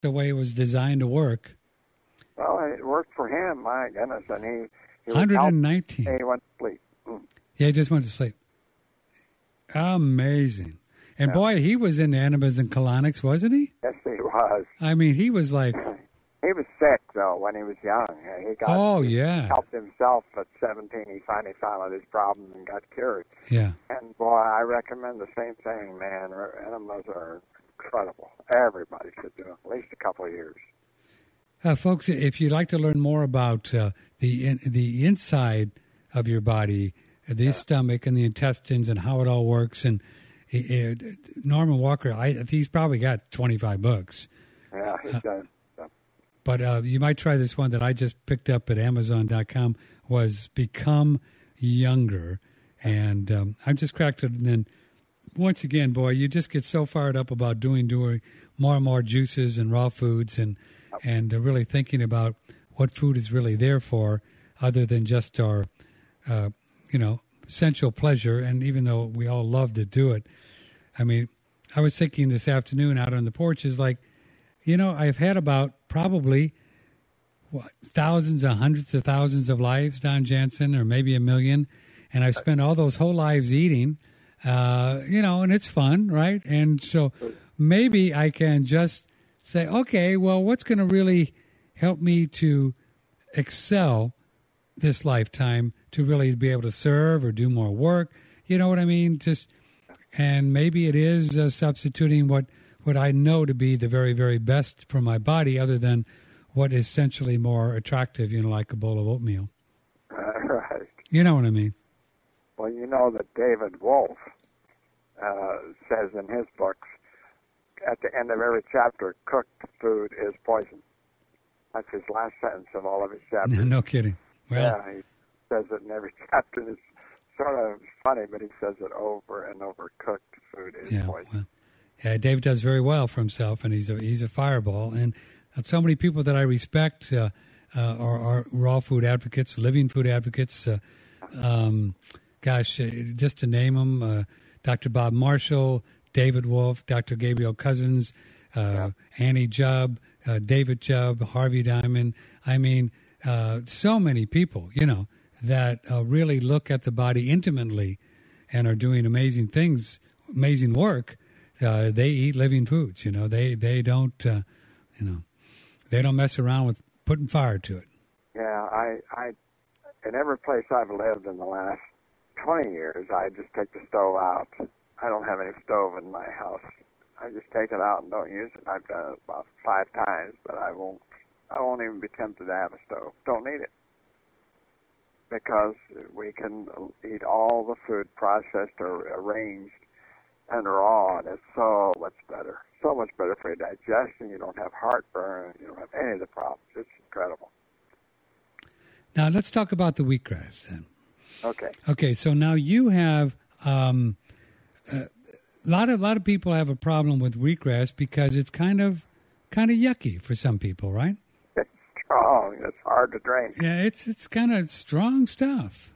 the way it was designed to work. Well, it worked for him, my goodness, and he 119. He went to sleep. Yeah, he just went to sleep. Amazing. And boy, he was into enemas and colonics, wasn't he? Yes, he was. I mean, he was like... He was sick, though, when he was young. He helped himself at 17. He finally found out his problem and got cured. Yeah. And, boy, I recommend the same thing, man. Enemas are incredible. Everybody should do them, at least a couple of years. Folks, if you'd like to learn more about the inside of your body, the stomach and the intestines and how it all works, and Norman Walker, he's probably got 25 books. Yeah, he does. But you might try this one that I just picked up at Amazon.com, was Become Younger. And I just cracked it. And then once again, boy, you just get so fired up about doing more and more juices and raw foods and really thinking about what food is really there for, other than just our, sensual pleasure. And even though we all love to do it, I mean, I was thinking this afternoon out on the porch is like, I've had about probably thousands and hundreds of thousands of lives, Don Jansen, or maybe 1 million. And I've spent all those whole lives eating, and it's fun, right? And so maybe I can just say, okay, well, what's going to really help me to excel this lifetime, to really be able to serve or do more work? You know what I mean? And maybe it is substituting what I know to be the very, very best for my body, other than what is essentially more attractive, like a bowl of oatmeal. Right. You know what I mean? Well, you know that David Wolf says in his books, at the end of every chapter, cooked food is poison. That's his last sentence of all of his chapters. No kidding. Well, yeah, he says it in every chapter. It's sort of funny, but he says it over and over. Cooked food is poison. Well, yeah, Dave does very well for himself, and he's a fireball. And so many people that I respect are raw food advocates, living food advocates. Just to name them, Dr. Bob Marshall, David Wolf, Dr. Gabriel Cousins, Annie Jubb, David Jubb, Harvey Diamond. I mean, so many people, that really look at the body intimately and are doing amazing things, amazing work. They eat living foods. They don't they don't mess around with putting fire to it. Yeah, I in every place I've lived in the last 20 years, I just take the stove out. I don't have any stove in my house. I just take it out and don't use it. I've done it about 5 times, but I won't even be tempted to have a stove. Don't need it. Because we can eat all the food processed or arranged and raw, and it's so much better. So much better for your digestion. You don't have heartburn. You don't have any of the problems. It's incredible. Now, let's talk about the wheatgrass then. Okay, so now you have a lot of people have a problem with wheatgrass because it's kind of yucky for some people, right? It's strong. It's hard to drink. Yeah, it's kind of strong stuff.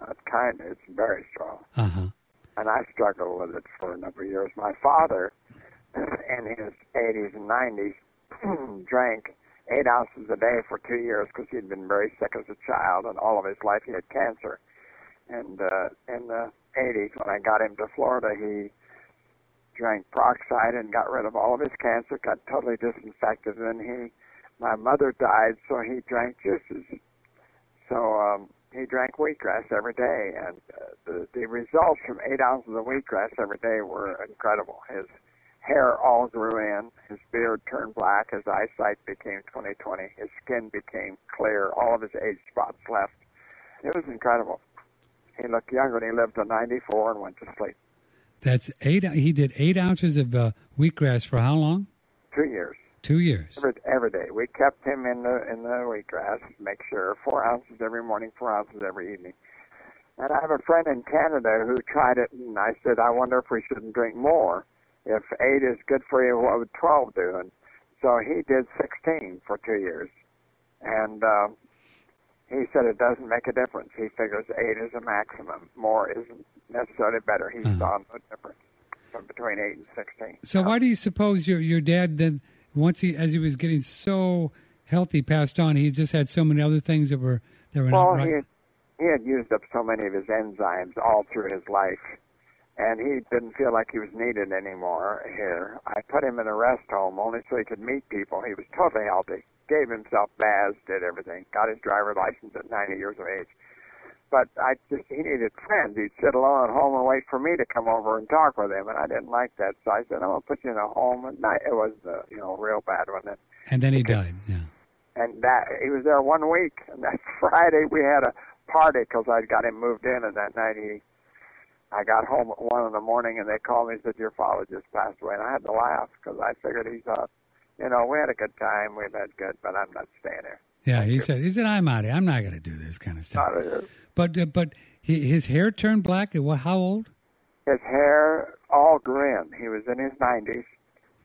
It's very strong. Uh-huh. And I struggled with it for a number of years. My father, in his 80s and 90s, drank 8 ounces a day for 2 years because he'd been very sick as a child, and all of his life he had cancer. And in the 80s, when I got him to Florida, he drank peroxide and got rid of all of his cancer, got totally disinfected, and my mother died, so he drank juices. So he drank wheatgrass every day, and the results from 8 ounces of wheatgrass every day were incredible. His hair all grew in, his beard turned black, his eyesight became 20/20, his skin became clear, all of his age spots left. It was incredible. He looked younger, and he lived to 94 and went to sleep. That's 8. He did 8 ounces of wheatgrass for how long? 2 years. 2 years. Every day. We kept him in the wheatgrass, make sure 4 ounces every morning, 4 ounces every evening. And I have a friend in Canada who tried it, and I said, I wonder if we shouldn't drink more. If 8 is good for you, what would 12 do? And so he did 16 for 2 years. And he said it doesn't make a difference. He figures 8 is a maximum. More isn't necessarily better. He saw no difference between 8 and 16. So why do you suppose your dad then as he was getting so healthy, passed on, he just had so many other things that were not Well, right. he had used up so many of his enzymes all through his life, and he didn't feel like he was needed anymore here. I put him in a rest home only so he could meet people. He was totally healthy, gave himself baths, did everything, got his driver's license at 90 years of age. But he needed friends. He'd sit alone at home and wait for me to come over and talk with him, and I didn't like that. So I said, I'm going to put you in a home. And it was, real bad one. And then he died, yeah. And he was there 1 week. And that Friday we had a party because I'd got him moved in, and that night I got home at 1 in the morning, and they called me and said, your father just passed away. And I had to laugh because I figured he thought, we had a good time, we've had good, but I'm not staying here. Yeah, he said, I'm out of here. I'm not going to do this kind of stuff. Out of here. But his hair turned black. How old? His hair all grew in. He was in his 90s.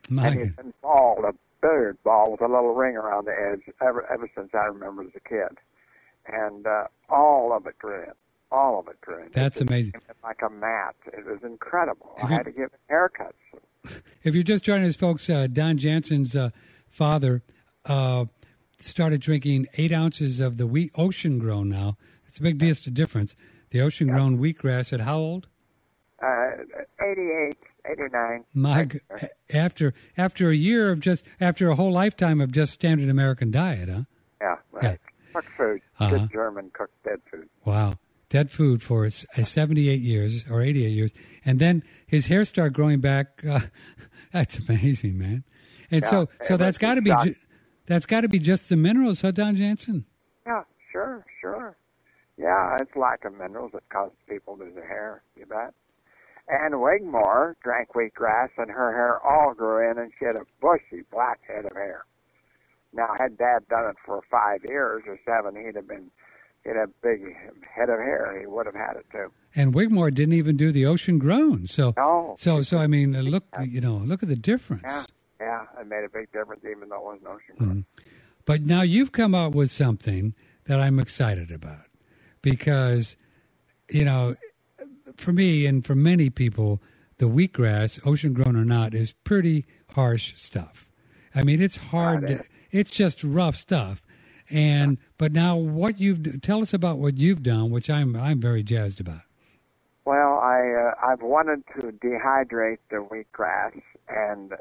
My and he's been bald, a beard bald with a little ring around the edge ever since I remember as a kid. And all of it grew in. All of it grew in. That's amazing. Like a mat. It was incredible. I had to give him haircuts. If you're just joining us, folks, Don Jansen's father started drinking 8 ounces of the ocean-grown now. It's a big difference. The ocean-grown wheatgrass at how old? 88, 89. After a year of after a whole lifetime of just standard American diet, huh? Yeah, right. Yeah. Cooked food. Good German cooked dead food. Wow. Dead food for 78 years or 88 years. And then his hair started growing back. That's amazing, man. And so that's got to be just the minerals, huh, Don Jansen? Yeah, sure. Yeah, it's lack of minerals that causes people to lose their hair, you bet. And Wigmore drank wheatgrass, and her hair all grew in, and she had a bushy black head of hair. Now, had Dad done it for 5 years or 7, he'd have a big head of hair. He would have had it too. And Wigmore didn't even do the ocean grown. So I mean, look at the difference. Yeah, it made a big difference, even though it wasn't ocean grown. Mm-hmm. But now you've come out with something that I'm excited about because, for me and for many people, the wheatgrass, ocean grown or not, is pretty harsh stuff. I mean, it's hard. It's just rough stuff. But now, tell us about what you've done, which I'm very jazzed about. Well, I've wanted to dehydrate the wheatgrass and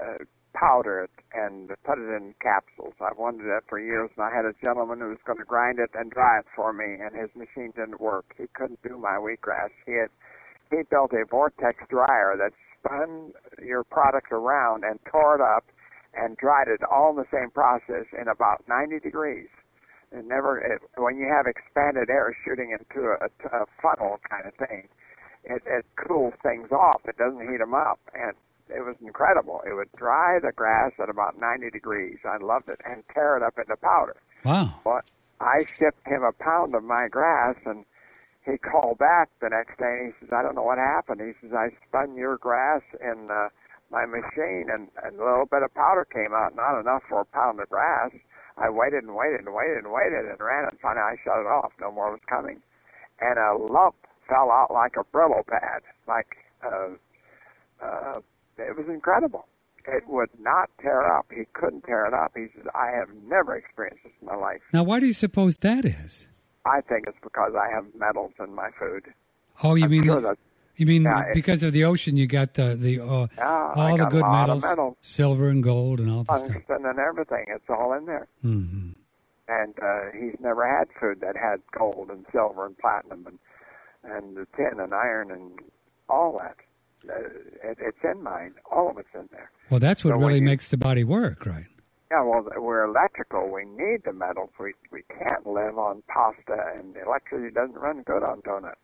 powder it and put it in capsules. I've wanted that for years, and I had a gentleman who was going to grind it and dry it for me, and his machine didn't work. He couldn't do my wheatgrass. He built a vortex dryer that spun your product around and tore it up and dried it all in the same process in about 90 degrees. When you have expanded air shooting into a funnel kind of thing, it cools things off. It doesn't heat them up, and it was incredible. It would dry the grass at about 90 degrees. I loved it, and tear it up into powder. Wow. But I shipped him a pound of my grass, and he called back the next day, and he says, I don't know what happened. He says, I spun your grass in my machine, and a little bit of powder came out, not enough for a pound of grass. I waited and waited and waited and waited and ran it, and finally I shut it off. No more was coming. And a lump fell out like a Brillo pad. It was incredible. It would not tear up. He couldn't tear it up. He says, I have never experienced this in my life. Now, why do you suppose that is? I think it's because I have metals in my food. Oh, you mean yeah, because of the ocean, you got all the good metals, silver and gold and all the stuff. Tungsten and everything. It's all in there. Mm-hmm. And he's never had food that had gold and silver and platinum and the tin and iron and all that. It's in mine. All of it's in there. Well, that's what really makes the body work, right? Yeah, well, we're electrical. We need the metals. We can't live on pasta, and electricity doesn't run good on donuts.